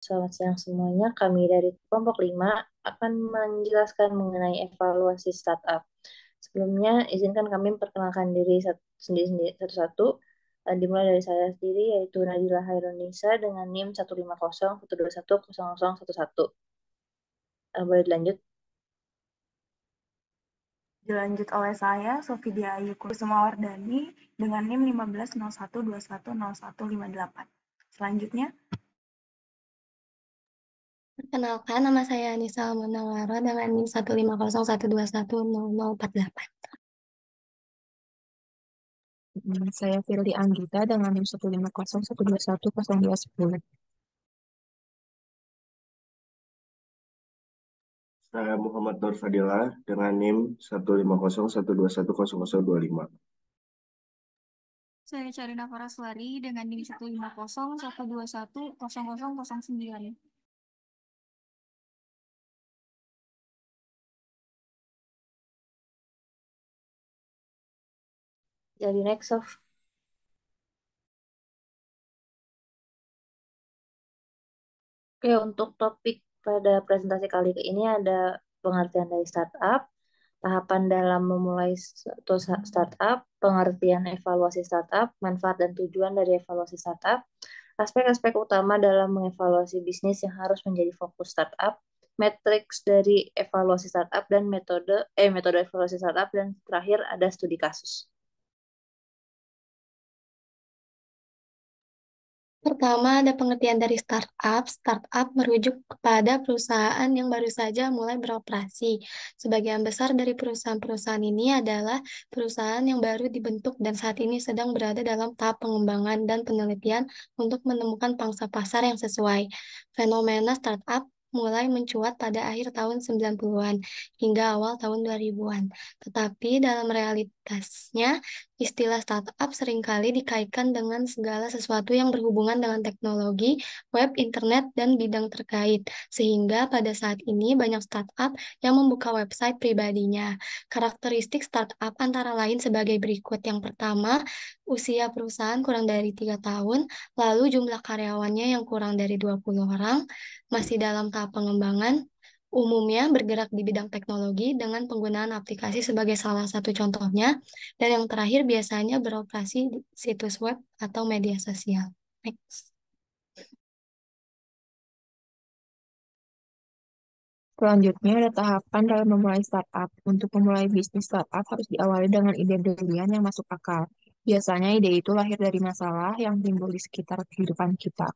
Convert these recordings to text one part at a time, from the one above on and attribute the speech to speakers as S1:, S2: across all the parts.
S1: Selamat siang semuanya. Kami dari kelompok 5 akan menjelaskan mengenai evaluasi startup. Sebelumnya, izinkan kami memperkenalkan diri sendiri-sendiri satu-satu. Dimulai dari saya sendiri, yaitu Nadila Hairunisa dengan NIM 15012100111. Boleh dilanjut?
S2: Dilanjut oleh saya, Sofidia Ayu Kusuma Wardani dengan NIM 1501210158. Selanjutnya,
S3: Perkenalkan, nama saya Anissa Munawara dengan NIM 15012100048.
S4: Saya Firly Anggita dengan NIM 15012100210.
S5: Saya Muhammad Nur Fadilah dengan NIM 15012100025.
S6: Saya Carina Paraswari dengan NIM 15012100009.
S1: Jadi next of. Oke, untuk topik pada presentasi kali ini ada pengertian dari startup, tahapan dalam memulai suatu startup, pengertian evaluasi startup, manfaat dan tujuan dari evaluasi startup, aspek-aspek utama dalam mengevaluasi bisnis yang harus menjadi fokus startup, matriks dari evaluasi startup dan metode evaluasi startup, dan terakhir ada studi kasus.
S3: Pertama, ada pengertian dari startup. Startup merujuk kepada perusahaan yang baru saja mulai beroperasi. Sebagian besar dari perusahaan-perusahaan ini adalah perusahaan yang baru dibentuk dan saat ini sedang berada dalam tahap pengembangan dan penelitian untuk menemukan pangsa pasar yang sesuai. Fenomena startup mulai mencuat pada akhir tahun 90-an hingga awal tahun 2000-an. Tetapi dalam realitasnya, istilah startup seringkali dikaitkan dengan segala sesuatu yang berhubungan dengan teknologi, web, internet, dan bidang terkait. Sehingga pada saat ini banyak startup yang membuka website pribadinya. Karakteristik startup antara lain sebagai berikut. Yang pertama, usia perusahaan kurang dari 3 tahun, lalu jumlah karyawannya yang kurang dari 20 orang, masih dalam tahap pengembangan, umumnya bergerak di bidang teknologi dengan penggunaan aplikasi sebagai salah satu contohnya, dan yang terakhir biasanya beroperasi di situs web atau media sosial. Next.
S4: Selanjutnya ada tahapan dalam memulai startup. Untuk memulai bisnis startup harus diawali dengan ide brilian yang masuk akal. Biasanya ide itu lahir dari masalah yang timbul di sekitar kehidupan kita.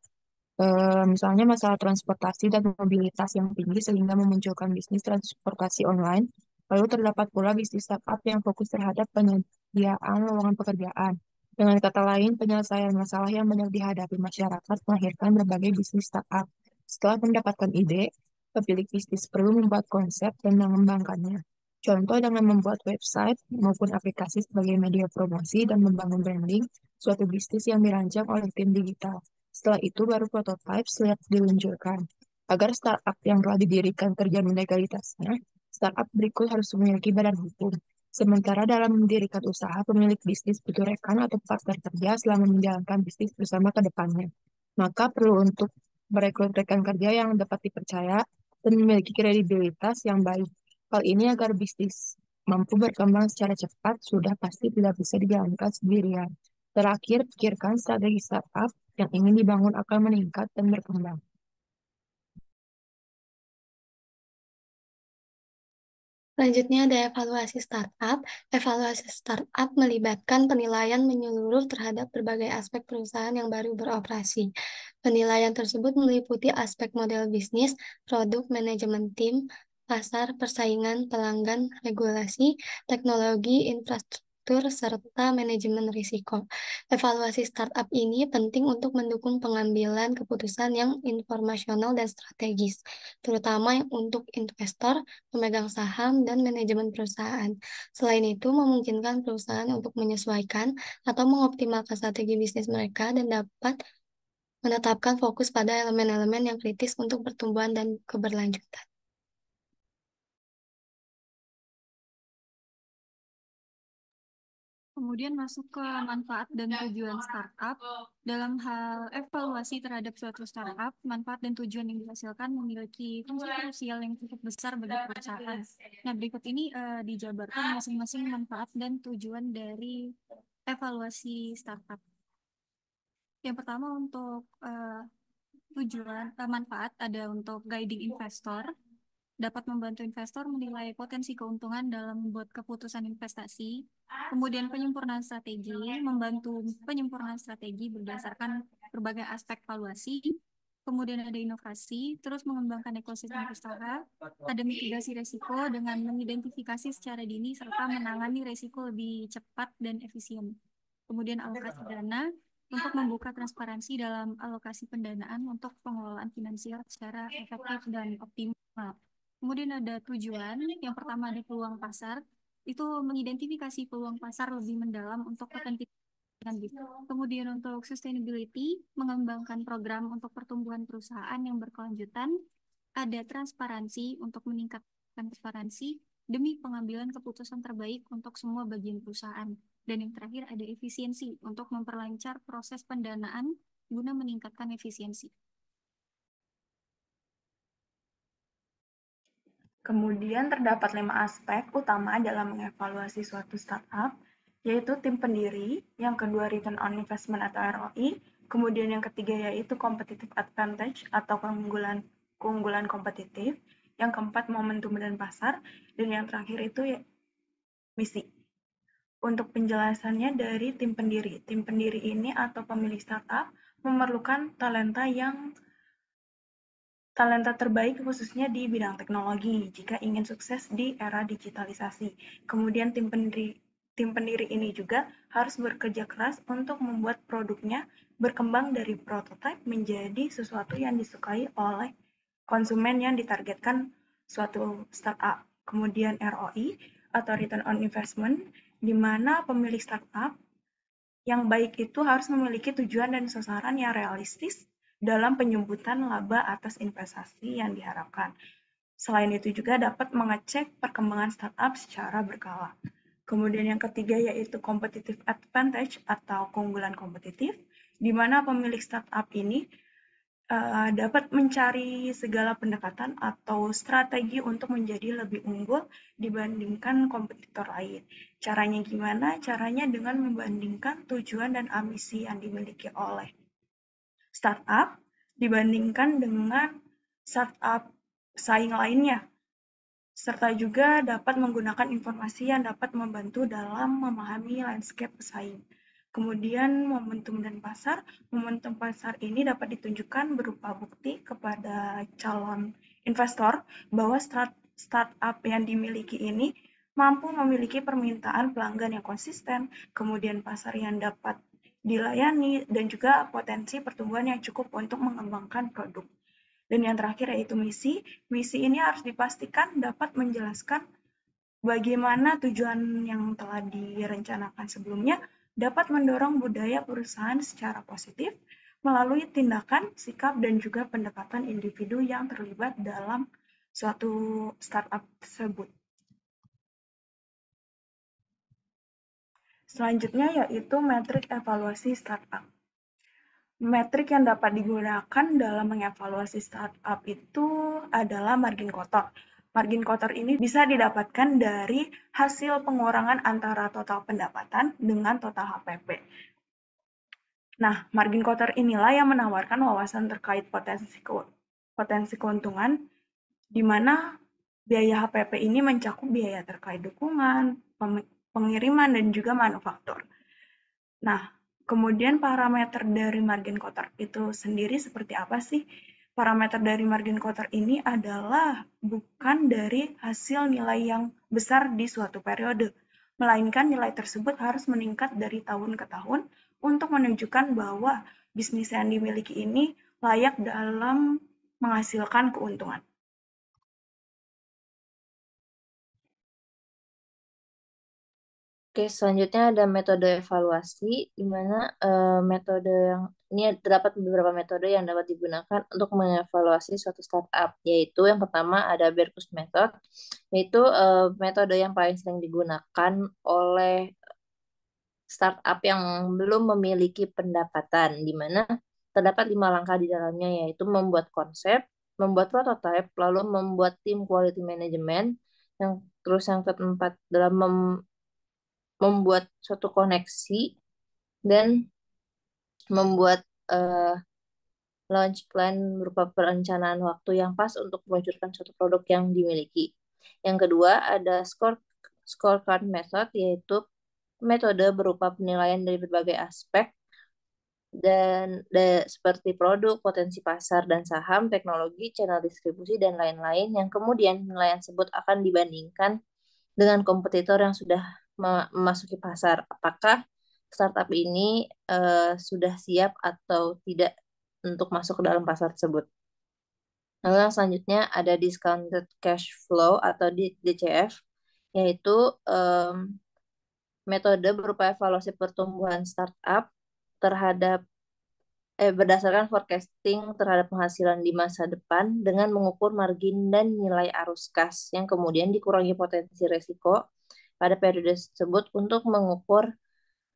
S4: Misalnya masalah transportasi dan mobilitas yang tinggi sehingga memunculkan bisnis transportasi online. Lalu terdapat pula bisnis startup yang fokus terhadap penyediaan lowongan pekerjaan. Dengan kata lain, penyelesaian masalah yang banyak dihadapi masyarakat melahirkan berbagai bisnis startup. Setelah mendapatkan ide, pemilik bisnis perlu membuat konsep dan mengembangkannya. Contoh dengan membuat website maupun aplikasi sebagai media promosi dan membangun branding suatu bisnis yang dirancang oleh tim digital. Setelah itu baru prototipe siap diluncurkan. Agar startup yang telah didirikan terjamin legalitasnya, startup berikut harus memiliki badan hukum. Sementara dalam mendirikan usaha, pemilik bisnis butuh rekan atau partner kerja selama menjalankan bisnis bersama ke depannya. Maka perlu untuk merekrut rekan kerja yang dapat dipercaya dan memiliki kredibilitas yang baik. Hal ini agar bisnis mampu berkembang secara cepat sudah pasti tidak bisa dijalankan sendirian. Terakhir, pikirkan strategi startup yang ingin dibangun akan meningkat dan berkembang.
S3: Selanjutnya ada evaluasi startup. Evaluasi startup melibatkan penilaian menyeluruh terhadap berbagai aspek perusahaan yang baru beroperasi. Penilaian tersebut meliputi aspek model bisnis, produk, manajemen tim, pasar, persaingan, pelanggan, regulasi, teknologi, infrastruktur, serta manajemen risiko. Evaluasi startup ini penting untuk mendukung pengambilan keputusan yang informasional dan strategis, terutama untuk investor, pemegang saham, dan manajemen perusahaan. Selain itu, memungkinkan perusahaan untuk menyesuaikan atau mengoptimalkan strategi bisnis mereka dan dapat menetapkan fokus pada elemen-elemen yang kritis untuk pertumbuhan dan keberlanjutan.
S6: kemudian masuk ke manfaat dan tujuan startup. Dalam hal evaluasi terhadap suatu startup, manfaat dan tujuan yang dihasilkan memiliki fungsi krusial yang cukup besar bagi perusahaan. Nah, berikut ini dijabarkan masing-masing manfaat dan tujuan dari evaluasi startup. Yang pertama untuk manfaat ada untuk guiding investor, dapat membantu investor menilai potensi keuntungan dalam membuat keputusan investasi. Kemudian penyempurnaan strategi, membantu penyempurnaan strategi berdasarkan berbagai aspek valuasi. Kemudian ada inovasi, terus mengembangkan ekosistem usaha, ada mitigasi resiko dengan mengidentifikasi secara dini serta menangani resiko lebih cepat dan efisien. Kemudian alokasi dana, untuk membuka transparansi dalam alokasi pendanaan untuk pengelolaan finansial secara efektif dan optimal. Kemudian ada tujuan, yang pertama ada peluang pasar, itu mengidentifikasi peluang pasar lebih mendalam untuk potensi. Kemudian untuk sustainability, mengembangkan program untuk pertumbuhan perusahaan yang berkelanjutan, ada transparansi untuk meningkatkan transparansi demi pengambilan keputusan terbaik untuk semua bagian perusahaan. Dan yang terakhir ada efisiensi untuk memperlancar proses pendanaan guna meningkatkan efisiensi.
S2: Kemudian terdapat 5 aspek utama dalam mengevaluasi suatu startup, yaitu tim pendiri, yang kedua return on investment atau ROI, kemudian yang ketiga yaitu competitive advantage atau keunggulan kompetitif, yang keempat momentum dan pasar, dan yang terakhir itu misi. Untuk penjelasannya dari tim pendiri. Tim pendiri ini atau pemilik startup memerlukan talenta terbaik khususnya di bidang teknologi jika ingin sukses di era digitalisasi. Kemudian tim pendiri ini juga harus bekerja keras untuk membuat produknya berkembang dari prototipe menjadi sesuatu yang disukai oleh konsumen yang ditargetkan suatu startup. Kemudian ROI atau return on investment, di mana pemilik startup yang baik itu harus memiliki tujuan dan sasaran yang realistis dalam penyebutan laba atas investasi yang diharapkan. Selain itu juga dapat mengecek perkembangan startup secara berkala. Kemudian yang ketiga yaitu competitive advantage atau keunggulan kompetitif, di mana pemilik startup ini dapat mencari segala pendekatan atau strategi untuk menjadi lebih unggul dibandingkan kompetitor lain. Caranya gimana? Caranya dengan membandingkan tujuan dan ambisi yang dimiliki oleh startup dibandingkan dengan startup saing lainnya, serta juga dapat menggunakan informasi yang dapat membantu dalam memahami landscape pesaing. Kemudian momentum dan pasar. Momentum pasar ini dapat ditunjukkan berupa bukti kepada calon investor bahwa startup yang dimiliki ini mampu memiliki permintaan pelanggan yang konsisten, kemudian pasar yang dapat dilayani, dan juga potensi pertumbuhan yang cukup untuk mengembangkan produk. Dan yang terakhir yaitu misi. Misi ini harus dipastikan dapat menjelaskan bagaimana tujuan yang telah direncanakan sebelumnya dapat mendorong budaya perusahaan secara positif melalui tindakan, sikap, dan juga pendekatan individu yang terlibat dalam suatu startup tersebut. Selanjutnya yaitu metrik evaluasi startup. Metrik yang dapat digunakan dalam mengevaluasi startup itu adalah margin kotor. Margin kotor ini bisa didapatkan dari hasil pengurangan antara total pendapatan dengan total HPP. Nah, margin kotor inilah yang menawarkan wawasan terkait potensi keuntungan, di mana biaya HPP ini mencakup biaya terkait dukungan, pengiriman, dan juga manufaktur. Nah, kemudian parameter dari margin kotor itu sendiri seperti apa sih? Parameter dari margin kotor ini adalah bukan dari hasil nilai yang besar di suatu periode, melainkan nilai tersebut harus meningkat dari tahun ke tahun untuk menunjukkan bahwa bisnis yang dimiliki ini layak dalam menghasilkan keuntungan.
S1: Oke, selanjutnya ada metode evaluasi, di mana metode yang ini terdapat beberapa metode yang dapat digunakan untuk mengevaluasi suatu startup, yaitu yang pertama ada Berkus Method, yaitu metode yang paling sering digunakan oleh startup yang belum memiliki pendapatan, di mana terdapat 5 langkah di dalamnya, yaitu membuat konsep, membuat prototipe, lalu membuat tim quality management, yang keempat adalah membuat suatu koneksi dan membuat eh, launch plan berupa perencanaan waktu yang pas untuk meluncurkan suatu produk yang dimiliki. Yang kedua ada scorecard method, yaitu metode berupa penilaian dari berbagai aspek seperti produk, potensi pasar dan saham, teknologi, channel distribusi dan lain-lain, yang kemudian penilaian tersebut akan dibandingkan dengan kompetitor yang sudah memasuki pasar. Apakah startup ini sudah siap atau tidak untuk masuk ke dalam pasar tersebut. Lalu yang selanjutnya ada discounted cash flow atau DCF, yaitu metode berupa evaluasi pertumbuhan startup terhadap berdasarkan forecasting terhadap penghasilan di masa depan dengan mengukur margin dan nilai arus kas yang kemudian dikurangi potensi resiko pada periode tersebut untuk mengukur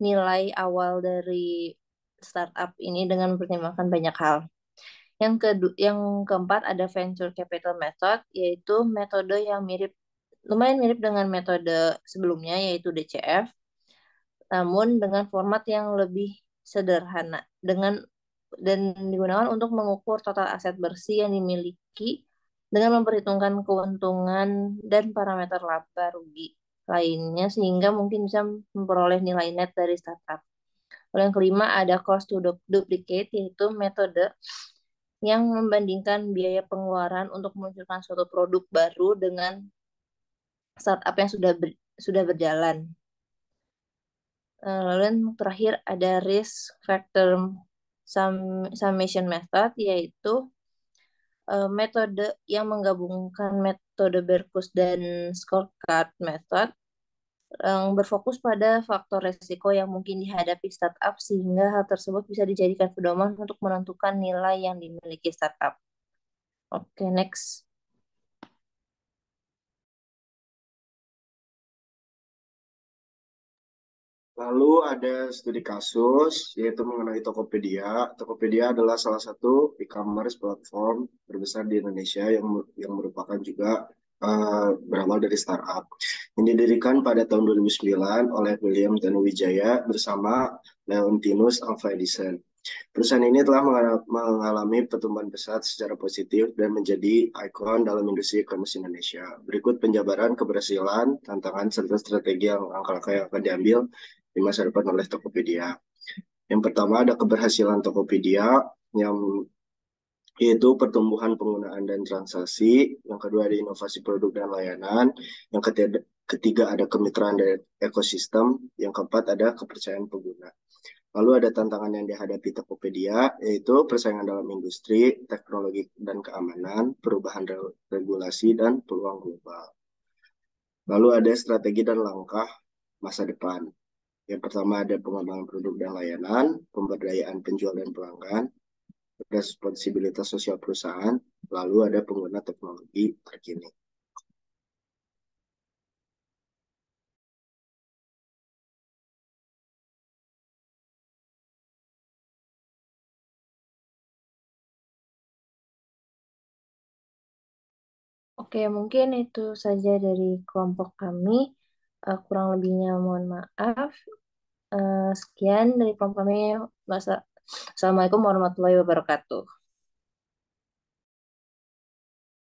S1: nilai awal dari startup ini dengan mempertimbangkan banyak hal. Yang keempat ada venture capital method, yaitu metode yang lumayan mirip dengan metode sebelumnya, yaitu DCF, namun dengan format yang lebih sederhana dan digunakan untuk mengukur total aset bersih yang dimiliki dengan memperhitungkan keuntungan dan parameter laba rugi lainnya sehingga mungkin bisa memperoleh nilai net dari startup. Lalu yang kelima ada cost to duplicate, yaitu metode yang membandingkan biaya pengeluaran untuk meluncurkan suatu produk baru dengan startup yang sudah berjalan. Lalu yang terakhir ada risk factor summation method, yaitu metode yang menggabungkan metode Berkus dan scorecard method yang berfokus pada faktor resiko yang mungkin dihadapi startup sehingga hal tersebut bisa dijadikan pedoman untuk menentukan nilai yang dimiliki startup. Oke, next.
S5: Lalu ada studi kasus, yaitu mengenai Tokopedia. Tokopedia adalah salah satu e-commerce platform terbesar di Indonesia yang merupakan juga berawal dari startup. Yang didirikan pada tahun 2009 oleh William Tanuwijaya bersama Leontinus Alva Edison. Perusahaan ini telah mengalami pertumbuhan pesat secara positif dan menjadi ikon dalam industri e-commerce Indonesia. Berikut penjabaran keberhasilan, tantangan, serta strategi yang langkah-langkah yang akan diambil di masa depan oleh Tokopedia. Yang pertama ada keberhasilan Tokopedia, yaitu pertumbuhan penggunaan dan transaksi. Yang kedua ada inovasi produk dan layanan. Yang ketiga ada kemitraan dan ekosistem. Yang keempat ada kepercayaan pengguna. Lalu ada tantangan yang dihadapi Tokopedia, yaitu persaingan dalam industri, teknologi dan keamanan, perubahan regulasi, dan peluang global. Lalu ada strategi dan langkah masa depan. Yang pertama ada pengembangan produk dan layanan, pemberdayaan penjual dan pelanggan, responsibilitas sosial perusahaan, lalu ada pengguna teknologi terkini.
S1: Oke, mungkin itu saja dari kelompok kami. Kurang lebihnya mohon maaf. Sekian dari kelompok kami. Assalamualaikum warahmatullahi wabarakatuh.